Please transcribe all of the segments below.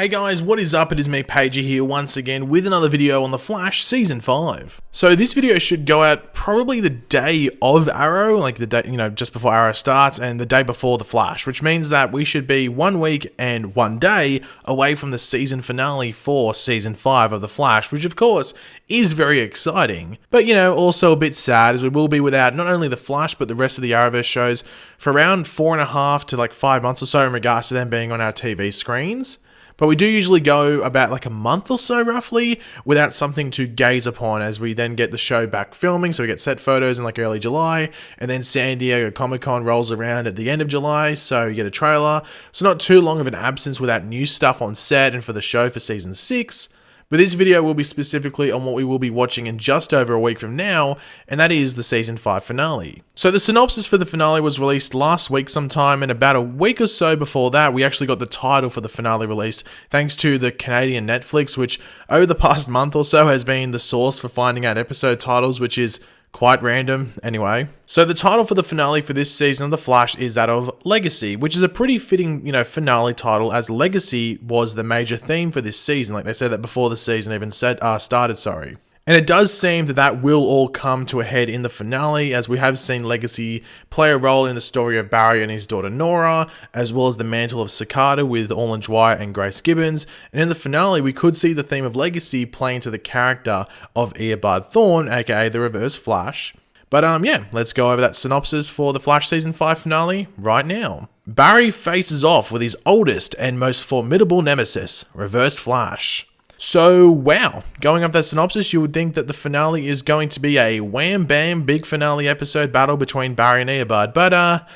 Hey guys, what is up? It is me, Pager here, once again with another video on The Flash Season 5. So this video should go out probably the day of Arrow, like the day, just before Arrow starts, and the day before The Flash, which means that we should be 1 week and 1 day away from the season finale for Season 5 of The Flash, which of course is very exciting. But also a bit sad, as we will be without not only The Flash, but the rest of the Arrowverse shows for around 4.5 to 5 months or so in regards to them being on our TV screens. But we do usually go about a month or so roughly without something to gaze upon, as we then get the show back filming. So we get set photos in early July, and then San Diego Comic-Con rolls around at the end of July, so you get a trailer. So not too long of an absence without new stuff on set and for the show for season 6. But this video will be specifically on what we will be watching in just over a week from now, and that is the Season 5 finale. So the synopsis for the finale was released last week sometime, and about a week or so before that, we actually got the title for the finale released, thanks to the Canadian Netflix, which over the past month or so has been the source for finding out episode titles, which is quite random anyway. So the title for the finale for this season of The Flash is that of Legacy, which is a pretty fitting, finale title, as Legacy was the major theme for this season. Like they said that before the season even started. And it does seem that will all come to a head in the finale, as we have seen Legacy play a role in the story of Barry and his daughter Nora, as well as the mantle of Cicada with Orlin Dwyer and Grace Gibbons. And in the finale, we could see the theme of Legacy play into the character of Eobard Thawne, aka the Reverse Flash. But let's go over that synopsis for the Flash Season 5 finale right now. Barry faces off with his oldest and most formidable nemesis, Reverse Flash. So, wow, going off that synopsis, you would think that the finale is going to be a wham-bam big finale episode battle between Barry and Eobard, but,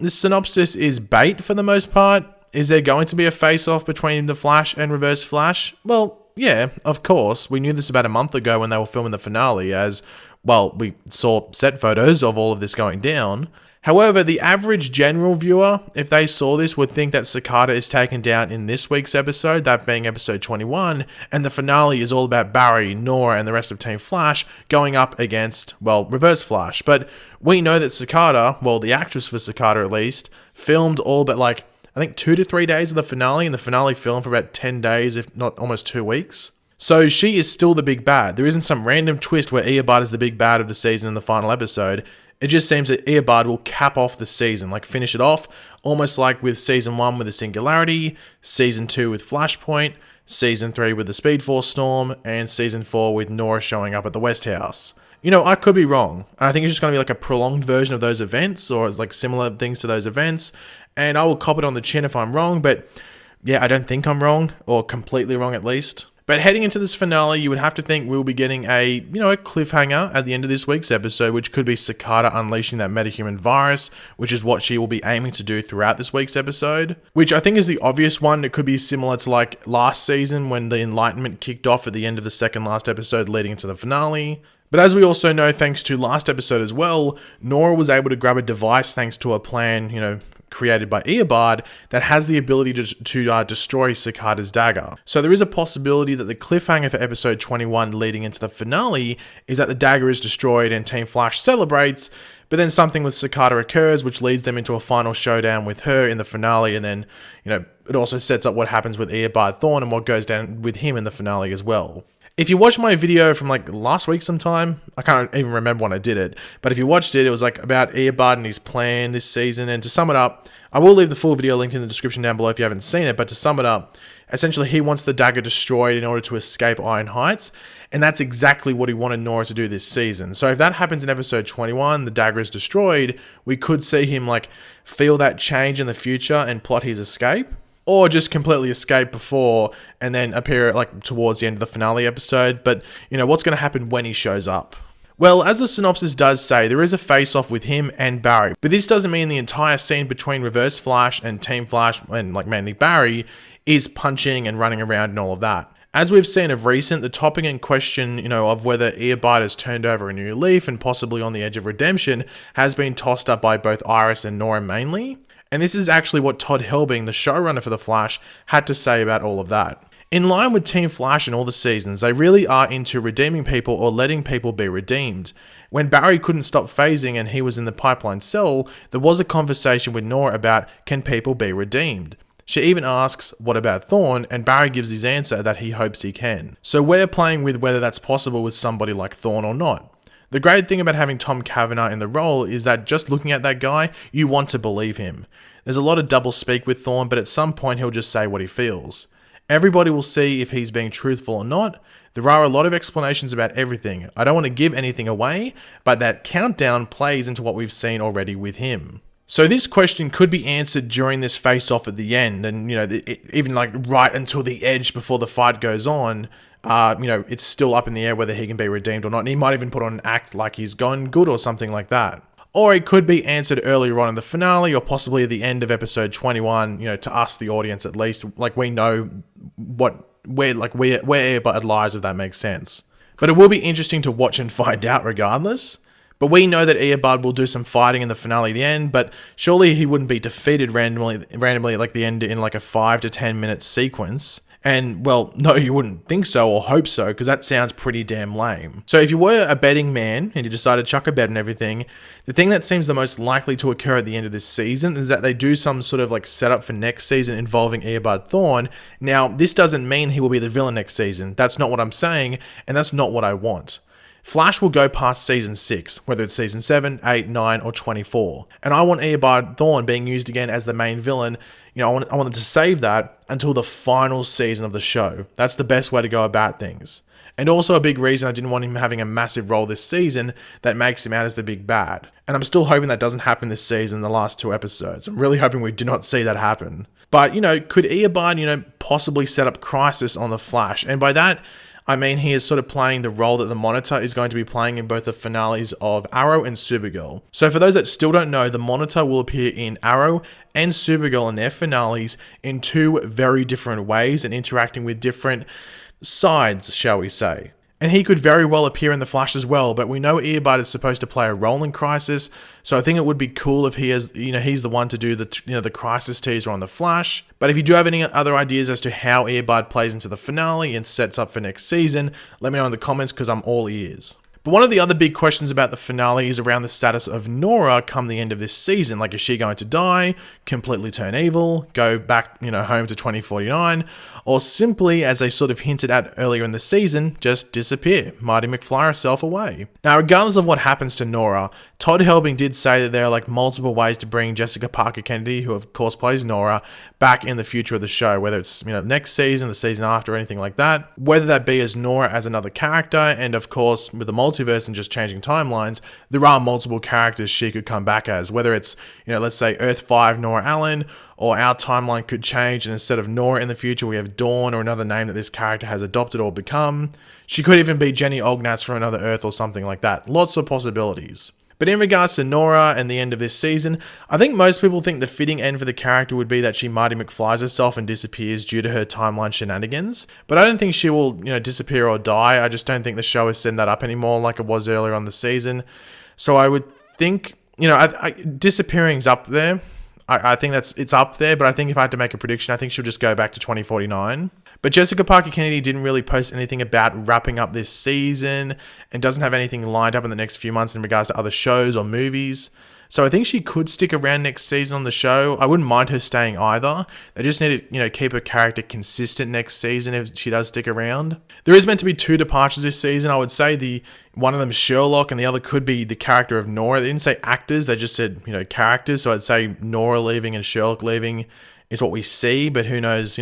this synopsis is bait for the most part. Is there going to be a face-off between the Flash and Reverse Flash? Well, yeah, of course. We knew this about a month ago when they were filming the finale, as, we saw set photos of all of this going down. However, the average general viewer, if they saw this, would think that Cicada is taken down in this week's episode, that being episode 21, and the finale is all about Barry, Nora, and the rest of Team Flash going up against, Reverse Flash. But we know that Cicada, the actress for Cicada at least, filmed all but I think 2 to 3 days of the finale, and the finale filmed for about 10 days, if not almost 2 weeks. So she is still the big bad. There isn't some random twist where Eobard is the big bad of the season in the final episode. It just seems that Eobard will cap off the season, finish it off, almost like with Season 1 with the Singularity, Season 2 with Flashpoint, Season 3 with the Speed Force Storm, and Season 4 with Nora showing up at the West House. I could be wrong. I think it's just going to be a prolonged version of those events, or similar things to those events, and I will cop it on the chin if I'm wrong, but yeah, I don't think I'm wrong, or completely wrong at least. But heading into this finale, you would have to think we'll be getting a cliffhanger at the end of this week's episode, which could be Cicada unleashing that metahuman virus, which is what she will be aiming to do throughout this week's episode, which I think is the obvious one. It could be similar to last season when the Enlightenment kicked off at the end of the second last episode leading into the finale. But as we also know, thanks to last episode as well, Nora was able to grab a device thanks to a plan, created by Eobard that has the ability to destroy Cicada's dagger. So there is a possibility that the cliffhanger for episode 21 leading into the finale is that the dagger is destroyed and Team Flash celebrates, but then something with Cicada occurs which leads them into a final showdown with her in the finale, and then, it also sets up what happens with Eobard Thawne and what goes down with him in the finale as well. If you watched my video from last week sometime, I can't even remember when I did it, but if you watched it, it was about Eobard and his plan this season. And to sum it up, I will leave the full video link in the description down below if you haven't seen it, but to sum it up, essentially he wants the dagger destroyed in order to escape Iron Heights, and that's exactly what he wanted Nora to do this season. So if that happens in episode 21, the dagger is destroyed, we could see him feel that change in the future and plot his escape. Or just completely escape before and then appear towards the end of the finale episode. But, what's going to happen when he shows up? Well, as the synopsis does say, there is a face-off with him and Barry. But this doesn't mean the entire scene between Reverse Flash and Team Flash, and mainly Barry, is punching and running around and all of that. As we've seen of recent, the topic in question, of whether Eobard has turned over a new leaf and possibly on the edge of redemption, has been tossed up by both Iris and Nora mainly. And this is actually what Todd Helbing, the showrunner for The Flash, had to say about all of that. In line with Team Flash in all the seasons, they really are into redeeming people or letting people be redeemed. When Barry couldn't stop phasing and he was in the pipeline cell, there was a conversation with Nora about, can people be redeemed? She even asks, what about Thorne? And Barry gives his answer that he hopes he can. So we're playing with whether that's possible with somebody like Thorne or not. The great thing about having Tom Cavanagh in the role is that just looking at that guy, you want to believe him. There's a lot of double speak with Thorne, but at some point he'll just say what he feels. Everybody will see if he's being truthful or not. There are a lot of explanations about everything. I don't want to give anything away, but that countdown plays into what we've seen already with him. So this question could be answered during this face-off at the end, and even like right until the edge before the fight goes on. It's still up in the air whether he can be redeemed or not, and he might even put on an act like he's gone good or something like that. Or it could be answered earlier on in the finale, or possibly at the end of episode 21. To us, the audience at least, like we know where Eobard lies, if that makes sense. But it will be interesting to watch and find out regardless. But we know that Eobard will do some fighting in the finale at the end, but surely he wouldn't be defeated randomly like the end in like a 5 to 10 minute sequence. And, well, no, you wouldn't think so or hope so, because that sounds pretty damn lame. So if you were a betting man and you decided to chuck a bet and everything, the thing that seems the most likely to occur at the end of this season is that they do some sort of like setup for next season involving Eobard Thawne. Now, this doesn't mean he will be the villain next season. That's not what I'm saying, and that's not what I want. Flash will go past season 6, whether it's season 7, 8, 9, or 24. And I want Eobard Thawne being used again as the main villain. I want them to save that until the final season of the show. That's the best way to go about things. And also a big reason I didn't want him having a massive role this season that makes him out as the big bad. And I'm still hoping that doesn't happen this season in the last 2 episodes. I'm really hoping we do not see that happen. But, could Eobard, possibly set up Crisis on the Flash? And by that, I mean, he is sort of playing the role that the Monitor is going to be playing in both the finales of Arrow and Supergirl. So for those that still don't know, the Monitor will appear in Arrow and Supergirl in their finales in 2 very different ways and interacting with different sides, shall we say. And he could very well appear in The Flash as well, but we know Eobard is supposed to play a role in Crisis, so I think it would be cool if he is, he's the one to do the Crisis teaser on The Flash. But if you do have any other ideas as to how Eobard plays into the finale and sets up for next season, let me know in the comments because I'm all ears. But one of the other big questions about the finale is around the status of Nora come the end of this season. Like, is she going to die, completely turn evil, go back, home to 2049, or simply, as they sort of hinted at earlier in the season, just disappear, Marty McFly herself away? Now, regardless of what happens to Nora, Todd Helbing did say that there are multiple ways to bring Jessica Parker Kennedy, who of course plays Nora, back in the future of the show, whether it's next season, the season after, or anything like that. Whether that be as Nora as another character, and of course with the multiverse and just changing timelines, there are multiple characters she could come back as. Whether it's let's say Earth 5 Nora Allen, or our timeline could change and instead of Nora in the future we have Dawn, or another name that this character has adopted or become. She could even be Jenny Ognats from another Earth or something like that. Lots of possibilities. But in regards to Nora and the end of this season, I think most people think the fitting end for the character would be that she Marty McFlies herself and disappears due to her timeline shenanigans. But I don't think she will, disappear or die. I just don't think the show is setting that up anymore like it was earlier on the season. So I would think, disappearing's up there. I think it's up there, but I think if I had to make a prediction, I think she'll just go back to 2049. But Jessica Parker Kennedy didn't really post anything about wrapping up this season and doesn't have anything lined up in the next few months in regards to other shows or movies. So I think she could stick around next season on the show. I wouldn't mind her staying either. They just need to, keep her character consistent next season if she does stick around. There is meant to be 2 departures this season. I would say one of them is Sherlock and the other could be the character of Nora. They didn't say actors, they just said, characters. So I'd say Nora leaving and Sherlock leaving is what we see, but who knows,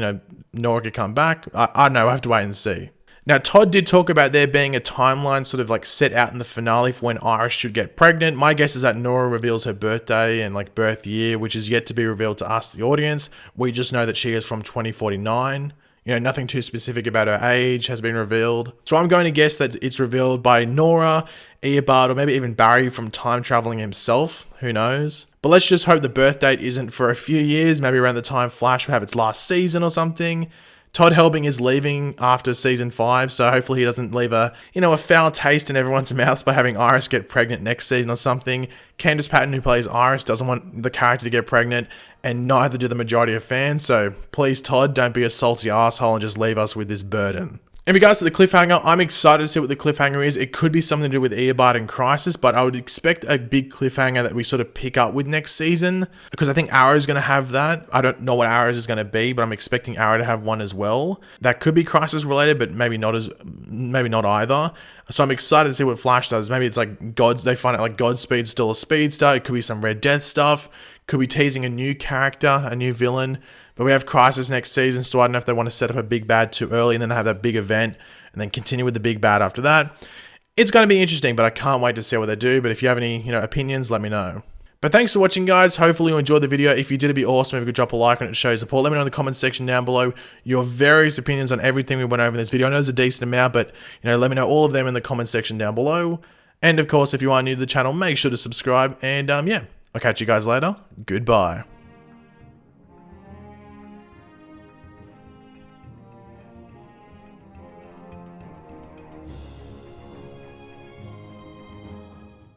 Nora could come back. I don't know, I have to wait and see. Now, Todd did talk about there being a timeline sort of set out in the finale for when Iris should get pregnant. My guess is that Nora reveals her birthday and birth year, which is yet to be revealed to us, the audience. We just know that she is from 2049. Nothing too specific about her age has been revealed. So I'm going to guess that it's revealed by Nora, Eobard, or maybe even Barry from time traveling himself. Who knows? But let's just hope the birth date isn't for a few years, maybe around the time Flash will have its last season or something. Todd Helbing is leaving after season 5, so hopefully he doesn't leave a foul taste in everyone's mouths by having Iris get pregnant next season or something. Candice Patton, who plays Iris, doesn't want the character to get pregnant, and neither do the majority of fans, so please, Todd, don't be a salty asshole and just leave us with this burden. In regards to the cliffhanger, I'm excited to see what the cliffhanger is. It could be something to do with Eobard and Crisis, but I would expect a big cliffhanger that we sort of pick up with next season, because I think Arrow's going to have that. I don't know what Arrow's is going to be, but I'm expecting Arrow to have one as well. That could be Crisis related, but maybe not either. So I'm excited to see what Flash does. Maybe it's like they find out like Godspeed's still a speedster. It could be some Red Death stuff. Could be teasing a new character, a new villain. But we have Crisis next season, so I don't know if they want to set up a big bad too early and then have that big event and then continue with the big bad after that. It's going to be interesting, but I can't wait to see what they do. But if you have any, opinions, let me know. But thanks for watching, guys. Hopefully you enjoyed the video. If you did, it'd be awesome if you could drop a like on it to show support. Let me know in the comments section down below your various opinions on everything we went over in this video. I know there's a decent amount, but let me know all of them in the comments section down below. And of course, if you are new to the channel, make sure to subscribe. And yeah, I'll catch you guys later. Goodbye.